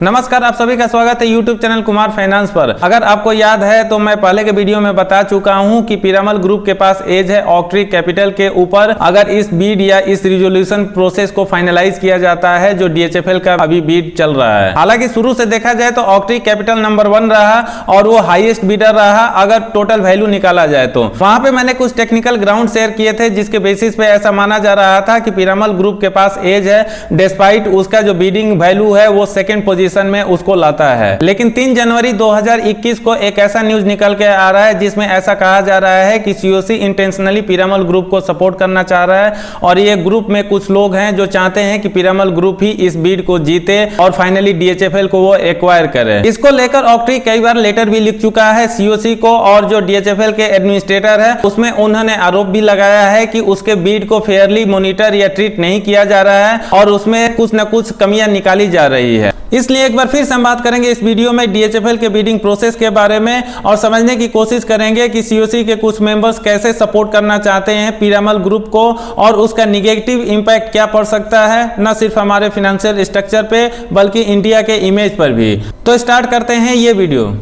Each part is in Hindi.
नमस्कार, आप सभी का स्वागत है YouTube चैनल कुमार फाइनेंस पर। अगर आपको याद है तो मैं पहले के वीडियो में बता चुका हूं कि पिरामल ग्रुप के पास एज है ऑक्ट्री कैपिटल के ऊपर अगर इस बीड या इस रिजोल्यूशन प्रोसेस को फाइनलाइज किया जाता है जो DHFL का अभी बीड चल रहा है। हालांकि शुरू से देखा जाए तो ऑक्ट्री कैपिटल नंबर 1 रहा और वो हाईएस्ट बीडर रहा अगर टोटल वैल्यू निकाला जाए तो। वहां पे मैंने कुछ टेक्निकल ग्राउंड शेयर किए थे जिसके बेसिस पे ऐसा माना जा रहा था कि पिरामल ग्रुप के पास एज है डिस्पाइट उसका जो बीडिंग वैल्यू है वो सेकेंड पोजीशन में उसको लाता है। लेकिन 3 जनवरी 2021 को एक ऐसा न्यूज निकल के आ रहा है जिसमें ऐसा कहा जा रहा है कि COC इंटेंशनली पिरामल ग्रुप को सपोर्ट करना चाह रहा है और ये ग्रुप में कुछ लोग हैं जो चाहते हैं कि पिरामल ग्रुप ही इस बीड को जीते और फाइनली DHFL को वो एक्वायर करे। इसको लेकर ऑक्ट्री कई बार लेटर भी लिख चुका है COC को और जो DHFL के एडमिनिस्ट्रेटर है उसमें उन्होंने आरोप भी लगाया है कि उसके बीड को फेयरली मॉनिटर या ट्रीट नहीं किया जा रहा है और उसमें कुछ न कुछ कमियां निकाली जा रही है। इसलिए एक बार फिर से हम बात करेंगे इस वीडियो में DHFL के बीडिंग प्रोसेस के बारे में और समझने की कोशिश करेंगे कि COC के कुछ मेंबर्स कैसे सपोर्ट करना चाहते हैं पिरामल ग्रुप को और उसका निगेटिव इंपैक्ट क्या पड़ सकता है न सिर्फ हमारे फाइनेंशियल स्ट्रक्चर पे बल्कि इंडिया के इमेज पर भी। तो स्टार्ट करते हैं ये वीडियो।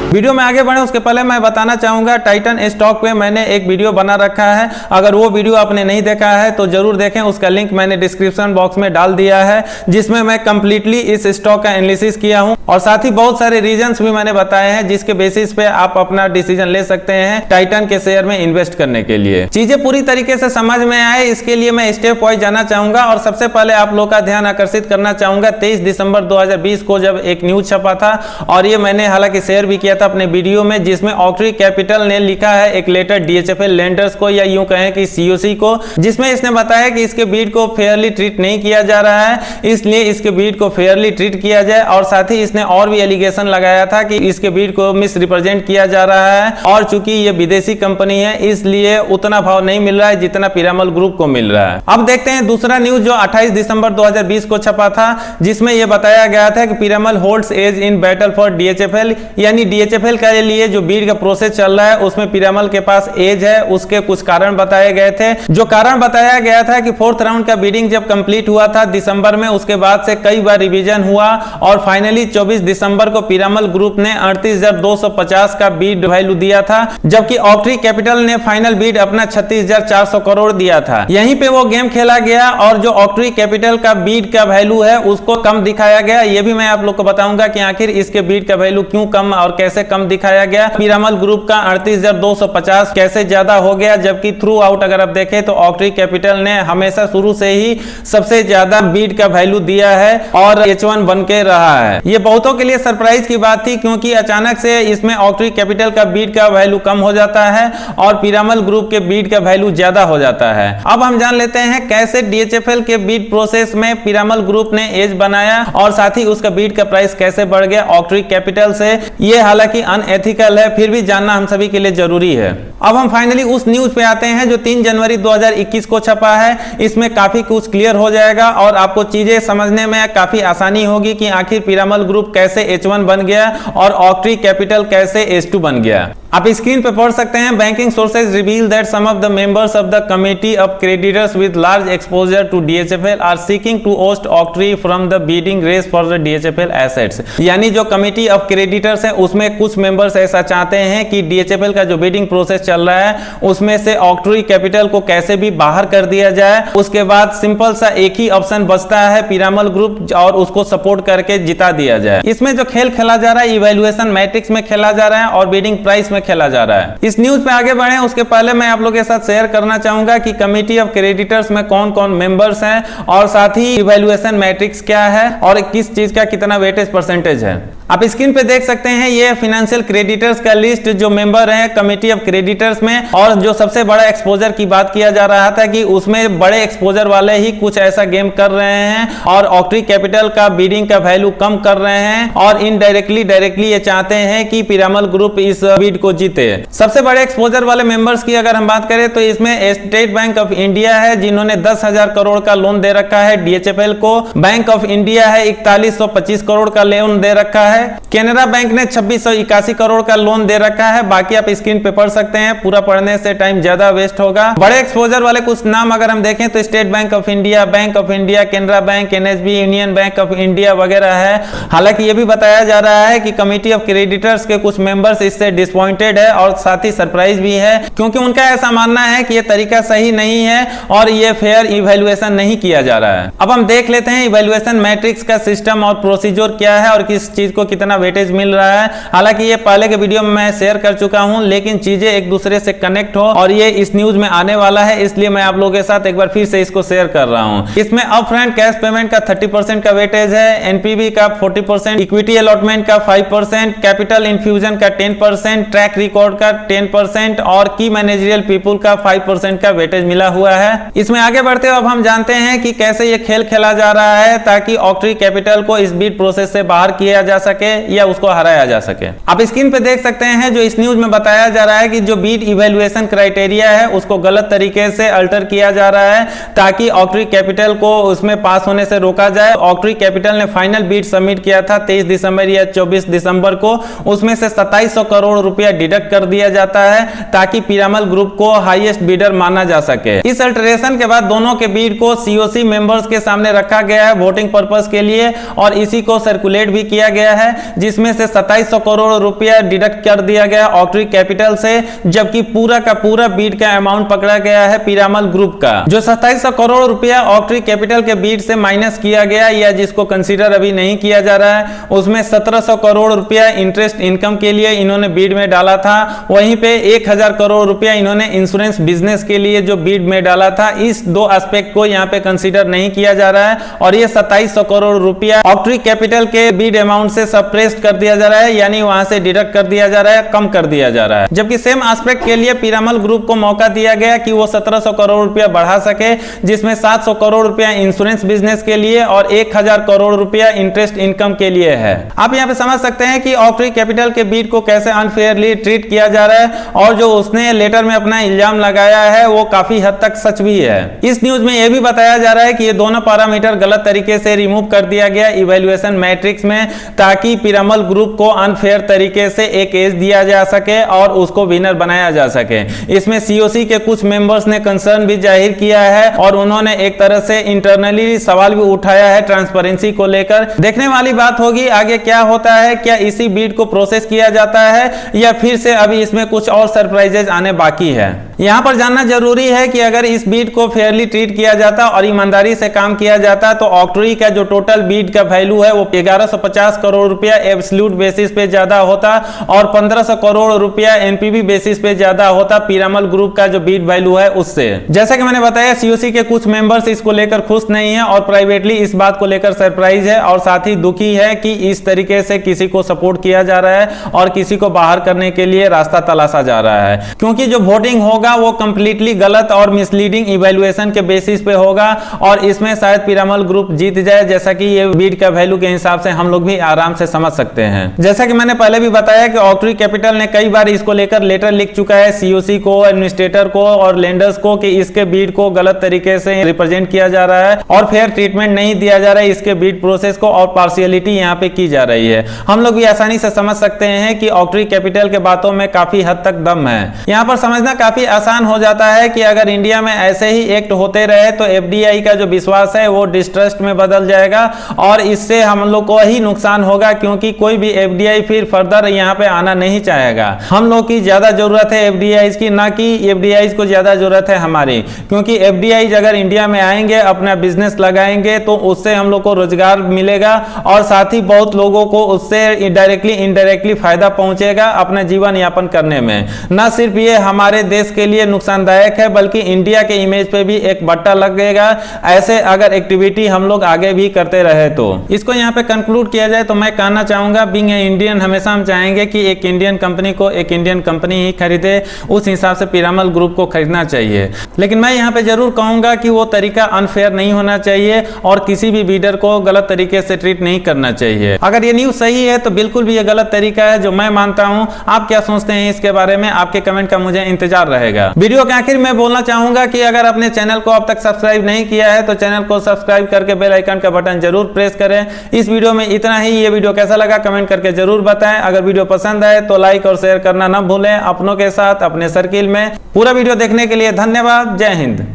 वीडियो में आगे बढ़े उसके पहले मैं बताना चाहूंगा टाइटन स्टॉक पे मैंने एक वीडियो बना रखा है। अगर वो वीडियो आपने नहीं देखा है तो जरूर देखें, उसका लिंक मैंने डिस्क्रिप्शन बॉक्स में डाल दिया है जिसमें मैं कंप्लीटली इस स्टॉक का एनालिसिस किया हूं और साथ ही बहुत सारे रीजंस भी मैंने बताए हैं जिसके बेसिस पे आप अपना डिसीजन ले सकते हैं टाइटन के शेयर में इन्वेस्ट करने के लिए। चीजें पूरी तरीके से समझ में आए इसके लिए मैं स्टेप वाइज जाना चाहूंगा और सबसे पहले आप लोग का ध्यान आकर्षित करना चाहूंगा 23 दिसंबर 2020 को जब एक न्यूज छपा था और ये मैंने हालांकि शेयर भी किया था अपने वीडियो में जिसमें ऑक्ट्री कैपिटल ने लिखा है एक लेटर DHFL लेंडर्स को या यूं कहें कि COC को, जिसमें इसने बताया कि इसके बीड को फेयरली ट्रीट नहीं किया जा रहा है इसलिए इसके बीड को फेयरली ट्रीट किया जाए और साथ ही इसने और भी एलिगेशन लगाया था कि इसके बीड को मिस रिप्रेजेंट किया जा रहा है और चूंकि ये विदेशी कंपनी है इसलिए उतना भाव नहीं मिल रहा है जितना पिरामल ग्रुप को मिल रहा है। अब देखते हैं दूसरा न्यूज जो 28 दिसंबर 2020 को छपा था जिसमें यह बताया गया था कि Piramal holds edge in battle for DHFL यानी DHFL के लिए जो बीड का प्रोसेस चल रहा है उसमें पिरामल के पास एज है। उसके कुछ कारण बताए गए थे। जो कारण बताया गया था कि 4th राउंड का बीडिंग जब कंप्लीट हुआ था दिसंबर में उसके बाद से कई बार रिवीजन हुआ और फाइनली 24 दिसंबर को पिरामल ग्रुप ने 38,250 का बीड वैल्यू दिया था जबकि ऑक्ट्री कैपिटल ने फाइनल बीड अपना 36,400 करोड़ दिया था। यहीं पे वो गेम खेला गया और जो ऑक्ट्री कैपिटल का बीड का वैल्यू है उसको कम दिखाया गया। ये भी मैं आप लोग को बताऊंगा कि आखिर इसके बीड का वैल्यू क्यों कम और कैसे कम दिखाया गया। पिरामल ग्रुप का 38,250 कैसे ज्यादा हो गया जबकि थ्रू आउट अगर आप देखें तो ऑक्ट्री कैपिटल ने हमेशा शुरू से ही सबसे ज्यादा बीड का वैल्यू दिया है और H1 बन के रहा है। ये बहुतों के लिए सरप्राइज की बात थी क्योंकि अचानक से इसमें ऑक्ट्री कैपिटल का बीड का वैल्यू कम हो जाता है और पिरामल ग्रुप के बीड का वैल्यू ज्यादा हो जाता है। अब हम जान लेते हैं कैसे DHFL के बीड प्रोसेस में पिरामल ग्रुप ने एज बनाया और साथ ही उसका बीड का प्राइस कैसे बढ़ गया ऑक्ट्री कैपिटल से। ये हालांकि अनएथिकल है फिर भी जानना हम सभी के लिए जरूरी है। अब हम फाइनली उस न्यूज पे आते हैं जो 3 जनवरी 2021 को छपा है। इसमें काफी कुछ क्लियर हो जाएगा और आपको चीजें समझने में काफी आसानी होगी कि आखिर पिरामल ग्रुप कैसे H1 बन गया और ऑक्ट्री कैपिटल कैसे H2 बन गया। आप स्क्रीन पे पढ़ सकते हैं banking sources reveal that some of the members of the committee of creditors with large exposure to DHFL are seeking to oust Oaktree from the bidding race for the DHFL assets. यानी जो कमिटी ऑफ क्रेडिटर्स है उसमें कुछ मेंबर्स ऐसा चाहते हैं कि DHFL का जो बीडिंग प्रोसेस चल रहा है उसमें से ऑक्ट्री कैपिटल को कैसे भी बाहर कर दिया जाए। उसके बाद सिंपल सा एक ही ऑप्शन बचता है पिरामल ग्रुप और उसको सपोर्ट करके जिता दिया जाए। इसमें जो खेल खेला जा रहा है इवैल्यूएशन मैट्रिक्स में खेला जा रहा है और बीडिंग प्राइस में खेला जा रहा है। इस न्यूज पे आगे बढ़े उसके पहले मैं आप लोगों के साथ शेयर करना चाहूंगा कि कमिटी ऑफ क्रेडिटर्स में कौन कौन मेंबर्स हैं और साथ ही इवैल्यूएशन मैट्रिक्स क्या है और किस चीज का कितना वेटेज परसेंटेज है। आप स्क्रीन पे देख सकते हैं ये फाइनेंशियल क्रेडिटर्स का लिस्ट जो मेंबर हैं कमिटी ऑफ क्रेडिटर्स में और जो सबसे बड़ा एक्सपोजर की बात किया जा रहा था कि उसमें बड़े एक्सपोजर वाले ही कुछ ऐसा गेम कर रहे हैं और ऑक्ट्री कैपिटल का बीडिंग का वैल्यू कम कर रहे हैं और इनडायरेक्टली डायरेक्टली ये चाहते हैं कि पिरामल ग्रुप इस बीड को जीते। सबसे बड़े एक्सपोजर वाले मेंबर्स की अगर हम बात करें तो इसमें स्टेट बैंक ऑफ इंडिया है जिन्होंने 10,000 करोड़ का लोन दे रखा है DHFL को। बैंक ऑफ इंडिया है 4125 करोड़ का लोन दे रखा है है। केनरा बैंक ने 2681 करोड़ का लोन दे रखा है। बाकी आप स्क्रीन पे पढ़ सकते हैं, पूरा पढ़ने से टाइम ज्यादा वेस्ट होगा। बड़े एक्सपोजर वाले कुछ नाम अगर हम देखें तो state bank of India, Canara bank, NSB, union bank of India वगैरह है। हालांकि ये भी बताया जा रहा है कि कमिटी ऑफ क्रेडिटर्स के कुछ मेंबर्स इससे डिसअपॉइंटेड है और साथ ही सरप्राइज भी है, क्योंकि उनका ऐसा मानना है कि ये तरीका सही नहीं है और ये फेयर इवैल्यूएशन नहीं किया जा रहा है। अब हम देख लेते हैं इवैल्यूएशन मैट्रिक्स का सिस्टम और प्रोसीजर क्या है और किस चीज को कितना वेटेज मिल रहा है। हालांकि ये पहले के वीडियो में मैं शेयर कर चुका हूं, लेकिन चीजें एक दूसरे से कनेक्ट हो और ये इस न्यूज में आने वाला है, इसलिए मैं आप लोगों के साथ एक बार फिर से इसको शेयर कर रहा हूं। इसमें अपफ्रंट कैश पेमेंट का 30% का वेटेज है, एनपीवी का 40%, इक्विटी अलॉटमेंट का 5%, कैपिटल इन्फ्यूजन का 10%, ट्रैक रिकॉर्ड का 10% और की मैनेजरियल पीपल का 5% का वेटेज मिला हुआ है। इसमें आगे बढ़ते हुए अब हम जानते हैं कि कैसे ये खेल खेला जा रहा है ताकि ऑक्ट्री कैपिटल को इस बीड प्रोसेस से बाहर किया जा सके या उसको हराया जा सके। आप स्क्रीन पे देख सकते हैं जो इस न्यूज में बताया जा रहा है कि जो बीड इवैल्यूएशन क्राइटेरिया है उसको गलत तरीके से अल्टर किया जा रहा है ताकि ऑक्ट्री कैपिटल को उसमें पास होने से रोका जाए। ऑक्ट्री कैपिटल ने फाइनल बीड सबमिट किया था 23 दिसंबर या 24 दिसंबर को, उसमें से 2700 करोड़ रुपया डिडक्ट कर दिया जाता है ताकि पिरामल ग्रुप को हाईएस्ट बीडर माना जा सके। इस अल्टरेशन के बाद दोनों के बीड को सीओसी मेंबर्स के सामने रखा गया है वोटिंग पर्पस के लिए और इसी को सर्कुलेट भी किया गया है, जिसमें से 2700 करोड़ रुपया डिडक्ट कर दिया गया ऑक्ट्री कैपिटल से, जबकि पूरा का पूरा बीड का अमाउंट पकड़ा गया है पिरामल ग्रुप का। जो 2700 करोड़ रुपया ऑक्ट्री कैपिटल के बीड से माइनस किया गया या जिसको कंसीडर अभी नहीं किया जा रहा है, उसमें 1700 करोड़ रुपया इंटरेस्ट इनकम के लिए इन्होंने बीड में डाला था। वहीं पे 1000 करोड़ रुपया इन्होंने इंश्योरेंस बिजनेस के लिए जो बीड में डाला था। इस दो एस्पेक्ट को यहाँ पे कंसीडर नहीं किया जा रहा है और ये 2700 करोड़ रुपया ऑक्ट्री कैपिटल के बीड अमाउंट से सप्रेस्ड कर दिया जा रहा है, यानी वहां से डिडक्ट कर दिया जा रहा है, कम कर दिया जा रहा है। जबकि सेम एस्पेक्ट के लिए पिरामल ग्रुप को मौका दिया गया कि वो 1700 करोड़ रुपया बढ़ा सके, जिसमें 700 करोड़ रुपया इंश्योरेंस बिजनेस के लिए और 1000 करोड़ रुपया इंटरेस्ट इनकम के लिए है। आप यहाँ पे समझ सकते हैं कि ऑक्ट्री कैपिटल के बीड को कैसे अनफेयरली ट्रीट किया जा रहा है और जो उसने लेटर में अपना इल्जाम लगाया है वो काफी हद तक सच भी है। इस न्यूज में यह भी बताया जा रहा है कि ये दोनों पैरामीटर गलत तरीके से रिमूव कर दिया गया इवैल्यूएशन मैट्रिक्स में ताकि पिरामल ग्रुप को अनफेयर तरीके से एक एज दिया जा सके और उसको विनर बनाया जा सके। इसमें सीओसी के कुछ मेंबर्स ने कंसर्न भी जाहिर किया है और उन्होंने एक तरह से इंटरनली सवाल भी उठाया है ट्रांसपेरेंसी को लेकर। देखने वाली बात होगी आगे क्या होता है, क्या इसी बीड को प्रोसेस किया जाता है या फिर से अभी इसमें कुछ और सरप्राइजेज आने बाकी है। यहां पर जानना जरूरी है कि अगर इस बीड को फेयरली ट्रीट किया जाता और ईमानदारी से काम किया जाता तो ऑक्ट्री का जो टोटल बीड का वैल्यू है वो 1150 करोड़ रुपया एब्सोल्यूट बेसिस पे ज्यादा होता और 1500 करोड़ रुपया एनपीवी बेसिस पे ज्यादा होता पिरामल ग्रुप का जो बीड वैल्यू है उससे। जैसा कि मैंने बताया सीओसी के कुछ मेंबर्स इसको लेकर खुश नहीं है और प्राइवेटली इस बात को लेकर सरप्राइज है और साथ ही दुखी है कि इस तरीके से किसी को सपोर्ट किया जा रहा है और किसी को बाहर करने के लिए रास्ता तलाशा जा रहा है, क्योंकि जो वोटिंग होगा वो कंप्लीटली गलत और मिसलीडिंग इवैल्यूएशन के बेसिस पे होगा और इसमें शायद पिरामल ग्रुप जीत जाए, जैसा कि ये बीड का वैल्यू के हिसाब से हम लोग भी आराम से समझ सकते हैं। जैसा कि मैंने पहले भी बताया कि ऑक्ट्री कैपिटल ने कई बार इसको लेकर लेटर लिख चुका है सीओसी को, एडमिनिस्ट्रेटर को और लेंडर्स को कि इसके बीड को गलत तरीके से रिप्रेजेंट किया जा रहा है और फेयर ट्रीटमेंट नहीं दिया जा रहा है इसके बीड प्रोसेस को और पार्शियलिटी यहाँ पे की जा रही है। हम लोग भी आसानी से समझ सकते हैं कि ऑक्ट्री कैपिटल के बातों में काफी हद तक दम है। यहाँ पर समझना काफी आसान हो जाता है कि अगर इंडिया में ऐसे ही एक्ट होते रहे तो एफडीआई का जो विश्वास है वो डिस्ट्रस्ट में बदल जाएगा और इससे हम लोग को ही नुकसान होगा, क्योंकि कोई भी एफडीआई फिर फर्दर यहाँ पे आना नहीं चाहेगा। हम लोग की ज्यादा जरूरत है एफडीआई की, ना कि एफडीआई को ज्यादा जरूरत है हमारी, क्योंकि एफडीआई अगर इंडिया में आएंगे अपना बिजनेस लगाएंगे तो उससे हम लोग को रोजगार मिलेगा और साथ ही बहुत लोगों को उससे डायरेक्टली इनडायरेक्टली फायदा पहुंचेगा अपना जीवन यापन करने में। न सिर्फ ये हमारे देश के लिए नुकसानदायक है बल्कि इंडिया के इमेज पे भी एक बट्टा लगेगा ऐसे अगर एक्टिविटी हम लोग आगे भी करते रहे तो। इसको यहाँ पे कंक्लूड किया जाए तो मैं कहना चाहूंगा बीइंग ए इंडियन हमेशा हम चाहेंगे कि एक इंडियन कंपनी को एक इंडियन कंपनी ही खरीदे, उस हिसाब से पिरामल ग्रुप को खरीदना चाहिए। लेकिन मैं यहाँ पे जरूर कहूंगा कि वो तरीका अनफेयर नहीं होना चाहिए और किसी भी बीडर को गलत तरीके से ट्रीट नहीं करना चाहिए। अगर ये न्यूज सही है तो बिल्कुल भी ये गलत तरीका है जो मैं मानता हूँ। आप क्या सोचते हैं इसके बारे में? आपके कमेंट का मुझे इंतजार रहेगा। जाएगा। वीडियो के आखिर में बोलना चाहूंगा कि अगर अपने चैनल को अब तक सब्सक्राइब नहीं किया है तो चैनल को सब्सक्राइब करके बेल आइकन का बटन जरूर प्रेस करें। इस वीडियो में इतना ही। ये वीडियो कैसा लगा कमेंट करके जरूर बताएं। अगर वीडियो पसंद आए तो लाइक और शेयर करना न भूलें अपनों के साथ, अपने सर्किल में। पूरा वीडियो देखने के लिए धन्यवाद। जय हिंद।